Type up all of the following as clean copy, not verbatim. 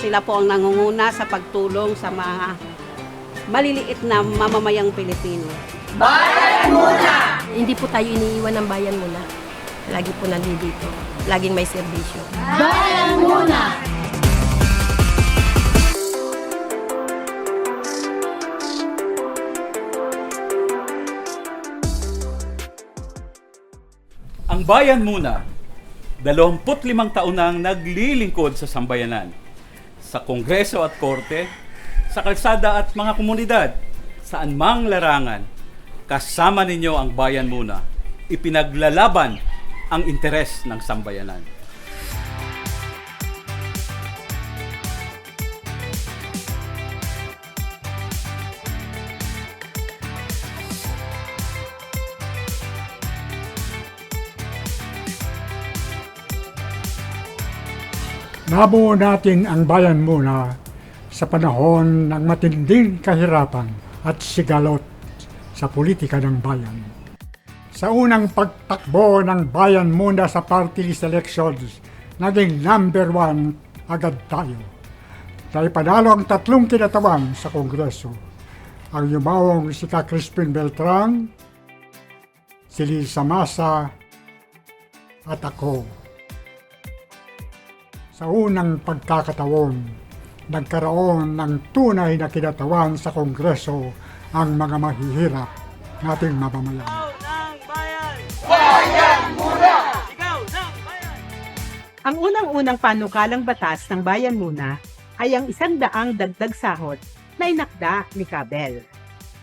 Sila po ang nangunguna sa pagtulong sa mga maliliit na mamamayang Pilipino. Hindi po tayo iniiwan ng bayan muna. Lagi po nandito. Laging may serbisyo. Ang Bayan Muna, 25 taon nang naglilingkod sa sambayanan, sa Kongreso at Korte, sa kalsada at mga komunidad, saan mang larangan, kasama ninyo ang Bayan Muna, ipinaglalaban ang interes ng sambayanan. Nabuo natin ang bayan muna sa panahon ng matinding kahirapan at sigalot sa politika ng bayan. Sa unang pagtakbo ng bayan muna sa party list elections, naging number 1 agad tayo. Dahil panalo ang 3 kinatawan sa Kongreso. Ang yumawong si Crispin Beltran, si Lisa Masa, at ako. Sa unang pagkakataon, nagkaroon ng tunay na kinatawan sa Kongreso ang mga mahihirap nating mamamayan. Ang unang-unang panukalang batas ng Bayan Muna ay ang 100 dagdag sahod na inakda ni Cabel.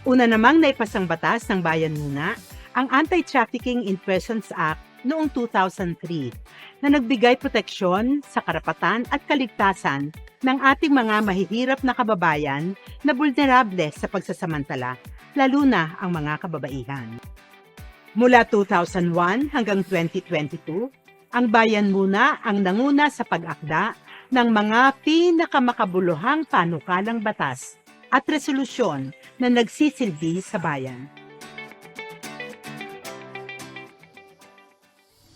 Una namang naipasang batas ng Bayan Muna ang Anti-Trafficking in Persons Act noong 2003 na nagbigay proteksyon sa karapatan at kaligtasan ng ating mga mahihirap na kababayan na vulnerable sa pagsasamantala, lalo na ang mga kababaihan. Mula 2001 hanggang 2022, ang Bayan Muna ang nanguna sa pag-akda ng mga pinakamakabuluhang panukalang batas at resolusyon na nagsisilbi sa bayan.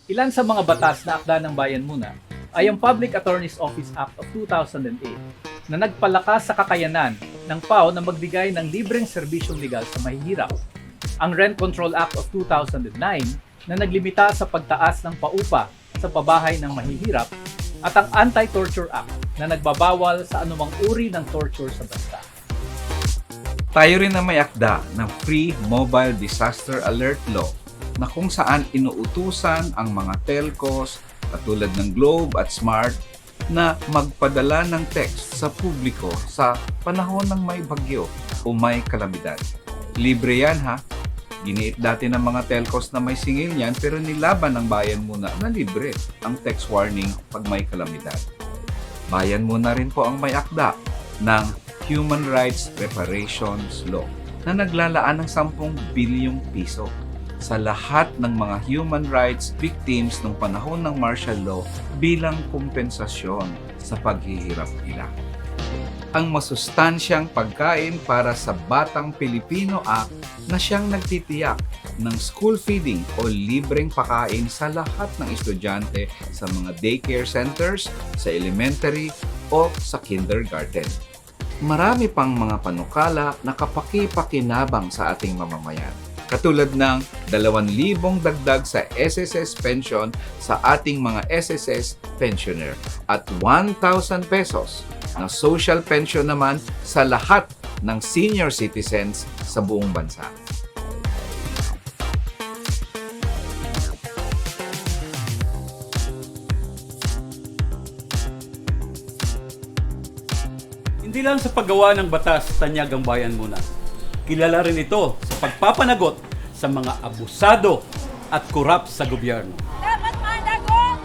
Ilan sa mga batas na akda ng Bayan Muna ay ang Public Attorney's Office Act of 2008 na nagpalakas sa kakayanan ng PAO na magbigay ng libreng serbisyong legal sa mahihirap, ang Rent Control Act of 2009 na naglimita sa pagtaas ng paupa sa pabahay ng mahihirap, at ang Anti-Torture Act na nagbabawal sa anumang uri ng torture sa bansa. Tayo rin na may akda ng Free Mobile Disaster Alert Law na kung saan inuutusan ang mga telcos katulad ng Globe at Smart na magpadala ng text sa publiko sa panahon ng may bagyo o may kalamidad. Libre yan ha. Giniit dati ng mga telcos na may singil yan pero nilaban ng Bayan Muna na libre ang text warning pag may kalamidad. Bayan Muna rin po ang may akda ng Human Rights Reparations Law na naglalaan ng 10 bilyong piso sa lahat ng mga human rights victims ng panahon ng martial law bilang kompensasyon sa paghihirap nila. Ang masustansyang pagkain para sa Batang Pilipino Act na siyang nagtitiyak ng school feeding o libreng pakain sa lahat ng estudyante sa mga daycare centers, sa elementary o sa kindergarten. Marami pang mga panukala na kapaki-pakinabang sa ating mamamayan. Katulad ng 2,000 dagdag sa SSS pension sa ating mga SSS pensioner at 1,000 pesos na social pension naman sa lahat ng senior citizens sa buong bansa. Hindi lang sa paggawa ng batas tanyag ang Bayan Muna. Kilala rin ito sa pagpapanagot sa mga abusado at korap sa gobyerno. Dapat managot!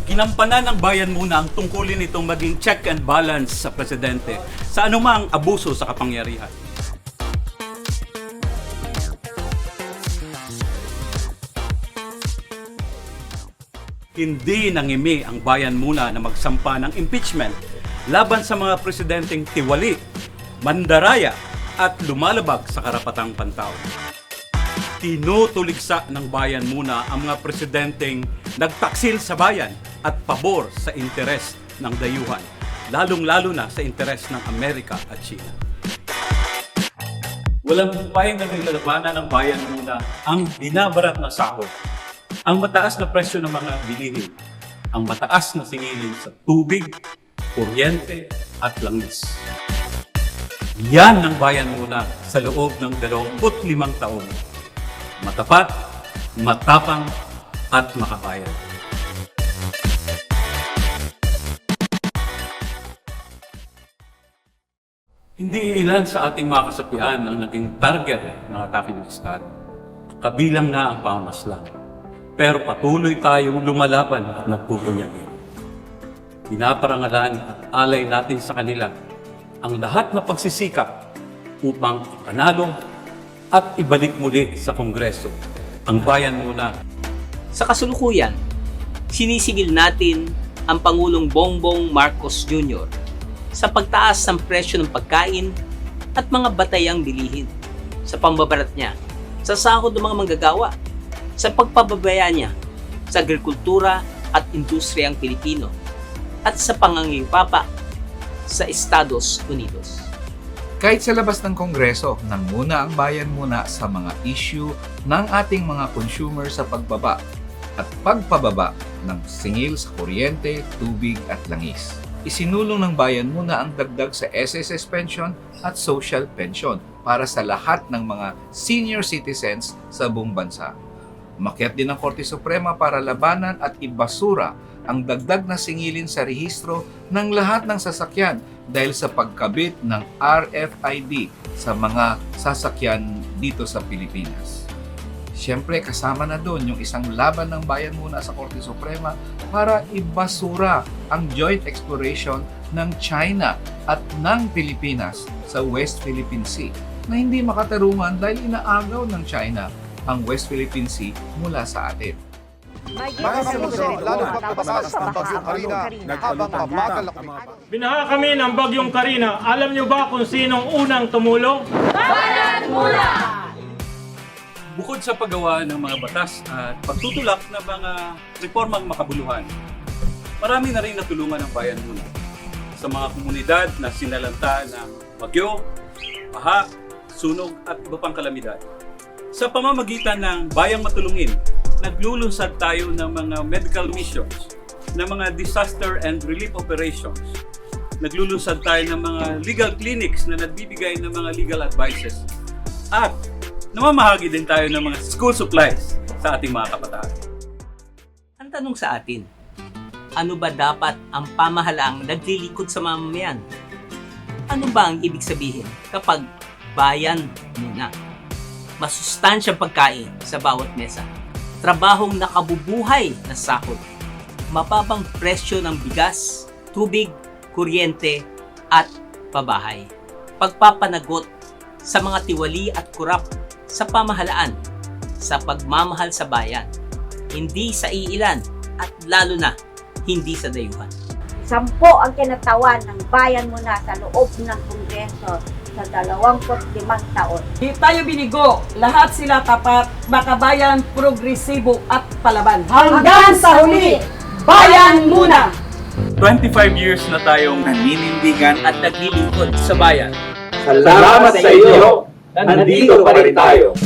Ginampanan ng Bayan Muna ang tungkulin nitong maging check and balance sa presidente sa anumang abuso sa kapangyarihan. Hindi nangimi ang Bayan Muna na magsampa ng impeachment laban sa mga presidenteng tiwali, mandaraya at lumalabag sa karapatang pantao. Tinutuligsa ng bayan muna ang mga presidenteng nagtaksil sa bayan at pabor sa interes ng dayuhan, lalong-lalo na sa interes ng Amerika at China. Walang upay na nilalabanan ng bayan muna ang binabarat na sahod, ang mataas na presyo ng mga bilihin, ang mataas na singilin sa tubig, kuryente at langis. Yan ang bayan muna sa loob ng 25 taon. Matapat, matapang at makabayan. Hindi ilan sa ating mga kasapian ang naging target ng atake ng Estado. Kabilang na ang pamamaslang. Pero patuloy tayong lumalaban at nagpupunyagi. Pinaparangalan at alay natin sa kanila ang lahat na pagsisikap upang ipanalo at ibalik muli sa Kongreso ang bayan muna. Sa kasulukuyan, sinisigil natin ang Pangulong Bongbong Marcos Jr. sa pagtaas ng presyo ng pagkain at mga batayang bilihin, sa pambabarat niya sa sahod ng mga manggagawa, sa pagpababaya niya sa agrikultura at industriyang Pilipino, at sa panganghimpapa sa Estados Unidos. Kahit sa labas ng Kongreso, nanguna ang bayan muna sa mga issue ng ating mga consumer sa pagbaba at pagpababa ng singil sa kuryente, tubig at langis. Isinulong ng bayan muna ang dagdag sa SSS pension at social pension para sa lahat ng mga senior citizens sa buong bansa. Umakyat din ang Korte Suprema para labanan at ibasura ang dagdag na singilin sa rehistro ng lahat ng sasakyan dahil sa pagkabit ng RFID sa mga sasakyan dito sa Pilipinas. Siyempre, kasama na doon yung isang laban ng bayan muna sa Korte Suprema para ibasura ang joint exploration ng China at ng Pilipinas sa West Philippine Sea na hindi makatarungan dahil inaagaw ng China ang West Philippine Sea mula sa atin. Mga kamuso, lalo pagpapasakas ng Bagyong Karina habang mabagal ang kumababa. Binaha kami ng Bagyong Karina. Alam niyo ba kung sinong unang tumulong? Bayan Muna! Bukod sa paggawa ng mga batas at pagtutulak ng mga reformang makabuluhan, marami na rin natulungan ng bayan muna sa mga komunidad na sinalanta ng bagyo, baha, sunog at iba pang kalamidad. Sa pamamagitan ng Bayang Matulungin, naglulunsad tayo ng mga medical missions, ng mga disaster and relief operations. Naglulunsad tayo ng mga legal clinics na nagbibigay ng mga legal advices. At namamahagi din tayo ng mga school supplies sa ating mga kabataan. Ang tanong sa atin, ano ba dapat ang pamahalaang naglilikod sa mamamayan? Ano ba ang ibig sabihin kapag bayan muna? Masustansyang pagkain sa bawat mesa, trabahong nakabubuhay na sahod, mababang presyo ng bigas, tubig, kuryente at pabahay, pagpapanagot sa mga tiwali at kurap sa pamahalaan, sa pagmamahal sa bayan, hindi sa iilan at lalo na hindi sa dayuhan. 10 ang kinatawan ng bayan muna sa loob ng Kongreso sa 25 taon. Di tayo binigo, lahat sila tapat, makabayan, progresibo at palaban. Hanggang sa huli, bayan muna! 25 years na tayong Naninindigan At naglilingkod sa bayan. Salamat sa inyo! Nandito pa rin tayo!